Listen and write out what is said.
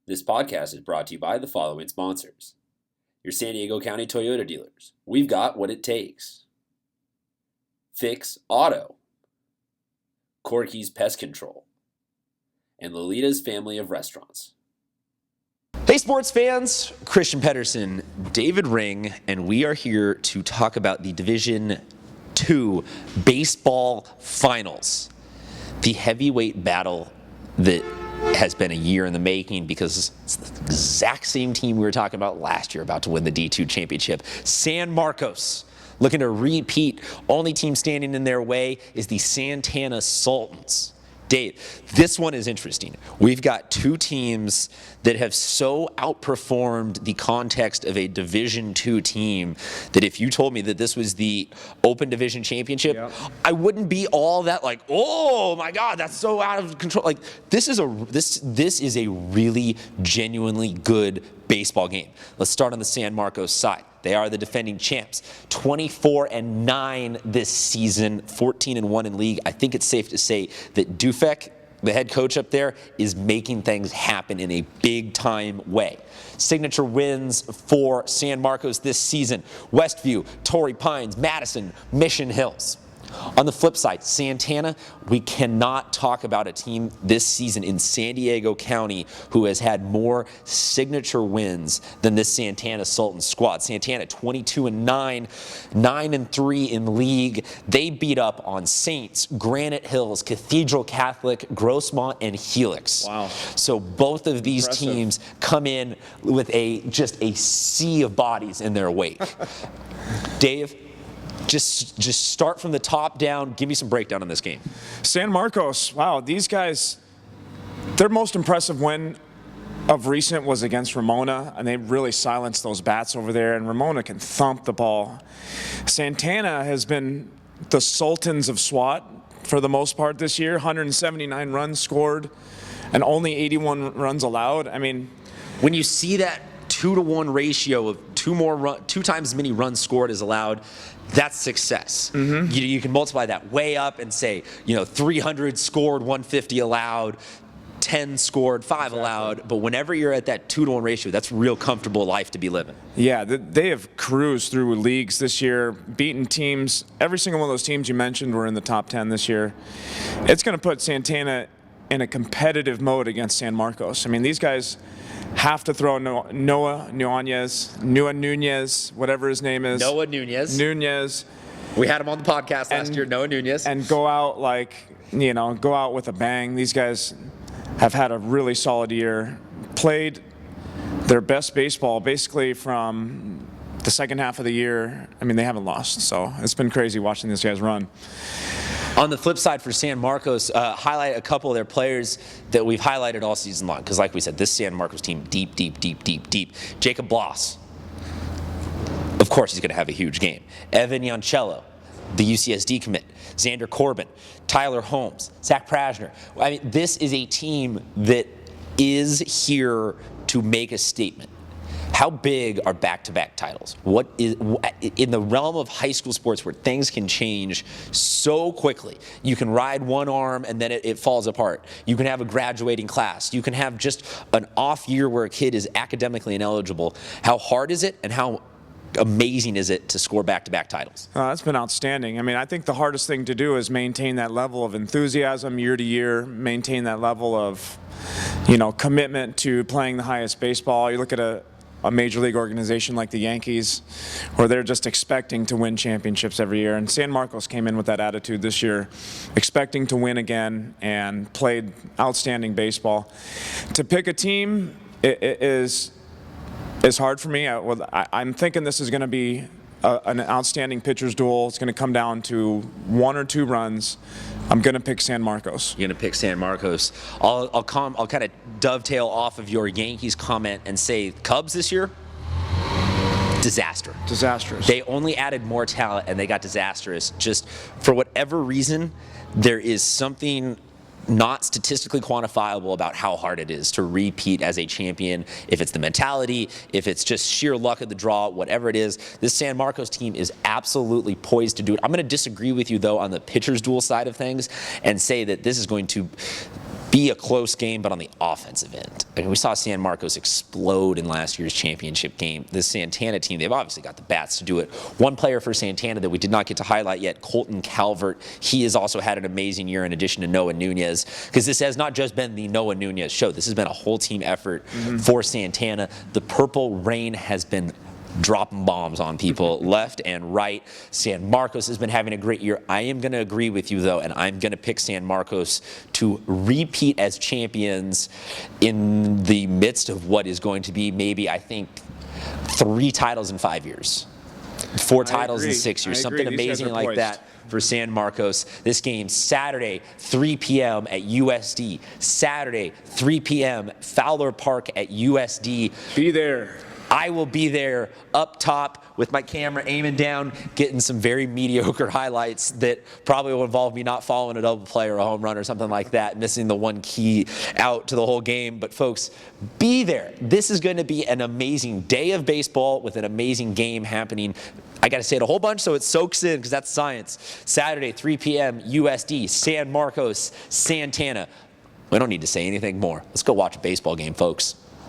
This podcast is brought to you by the following sponsors. Your San Diego County Toyota dealers. We've got what it takes. Fix Auto. Corky's Pest Control. And Lolita's Family of Restaurants. Hey sports fans, Christian Pedersen, David Ring, and we are here to talk about the Division II baseball finals. The heavyweight battle that has been a year in the making because it's the exact same team we were talking about last year about to win the D2 championship. San Marcos looking to repeat. Only team standing in their way is the Santana Sultans. Dave, this one is interesting. We've got two teams that have so outperformed the context of a Division II team that if you told me that this was the Open Division Championship, I wouldn't be all that like, oh my God, that's so out of control. Like this is a really genuinely good baseball game. Let's start on the San Marcos side. They are the defending champs, 24-9 this season, 14-1 in league. I think it's safe to say that Dufek, the head coach up there, is making things happen in a big-time way. Signature wins for San Marcos this season: Westview, Torrey Pines, Madison, Mission Hills. On the flip side, Santana, we cannot talk about a team this season in San Diego County who has had more signature wins than this Santana Sultan squad. Santana 22-9, 9-3 in league. They beat up on Saints, Granite Hills, Cathedral Catholic, Grossmont, and Helix. Wow. So both of these teams come in with just a sea of bodies in their wake. Dave? Just start from the top down. Give me some breakdown on this game. San Marcos, wow, these guys, their most impressive win of recent was against Ramona, and they really silenced those bats over there, and Ramona can thump the ball. Santana has been the Sultans of SWAT for the most part this year, 179 runs scored and only 81 runs allowed. I mean, when you see that 2-to-1 ratio of two times as many runs scored as allowed, that's success. Mm-hmm. You can multiply that way up and say, 300 scored, 150 allowed, 10 scored, 5 allowed. But whenever you're at that 2-to-1 ratio, that's real comfortable life to be living. Yeah, they have cruised through leagues this year, beaten teams. Every single one of those teams you mentioned were in the top 10 this year. It's going to put Santana in a competitive mode against San Marcos. I mean, these guys have to throw Noah Nunez, whatever his name is. Noah Nunez. We had him on the podcast last year, Noah Nunez. And go out go out with a bang. These guys have had a really solid year. Played their best baseball basically from the second half of the year. I mean, they haven't lost, so it's been crazy watching these guys run. On the flip side for San Marcos, highlight a couple of their players that we've highlighted all season long. Because like we said, this San Marcos team, deep. Jacob Bloss. Of course he's going to have a huge game. Evan Yoncello, the UCSD commit. Xander Corbin, Tyler Holmes, Zach Prasner. I mean, this is a team that is here to make a statement. How big are back-to-back titles? What is in the realm of high school sports where things can change so quickly? You can ride one arm and then it falls apart. You can have a graduating class. You can have just an off year where a kid is academically ineligible. How hard is it, and how amazing is it to score back-to-back titles? That's been outstanding. I mean, I think the hardest thing to do is maintain that level of enthusiasm year to year, maintain that level of, commitment to playing the highest baseball. You look at a major league organization like the Yankees, where they're just expecting to win championships every year. And San Marcos came in with that attitude this year, expecting to win again, and played outstanding baseball. To pick a team is hard for me. I'm thinking this is going to be an outstanding pitcher's duel. It's going to come down to 1 or 2 runs. I'm going to pick San Marcos. You're going to pick San Marcos. I'll kind of dovetail off of your Yankees comment and say Cubs this year, disastrous. They only added more talent and they got disastrous. Just for whatever reason, there is something not statistically quantifiable about how hard it is to repeat as a champion. If it's the mentality, if it's just sheer luck of the draw, whatever it is, this San Marcos team is absolutely poised to do it. I'm going to disagree with you, though, on the pitcher's duel side of things and say that this is going to be a close game, but on the offensive end. I mean, we saw San Marcos explode in last year's championship game. The Santana team, they've obviously got the bats to do it. One player for Santana that we did not get to highlight yet, Colton Calvert. He has also had an amazing year in addition to Noah Nunez, because this has not just been the Noah Nunez show. This has been a whole team effort for Santana. The Purple Rain has been dropping bombs on people left and right. San Marcos has been having a great year. I am going to agree with you, though, and I'm going to pick San Marcos to repeat as champions in the midst of what is going to be maybe, I think, 3 titles in 5 years. 4 titles in 6 years. Something amazing like that for San Marcos. This game, Saturday, 3 p.m. at USD. Saturday, 3 p.m., Fowler Park at USD. Be there. I will be there up top with my camera aiming down, getting some very mediocre highlights that probably will involve me not following a double play or a home run or something like that, missing the one key out to the whole game. But folks, be there. This is going to be an amazing day of baseball with an amazing game happening. I got to say it a whole bunch so it soaks in, because that's science. Saturday, 3 p.m. USD, San Marcos, Santana. We don't need to say anything more. Let's go watch a baseball game, folks.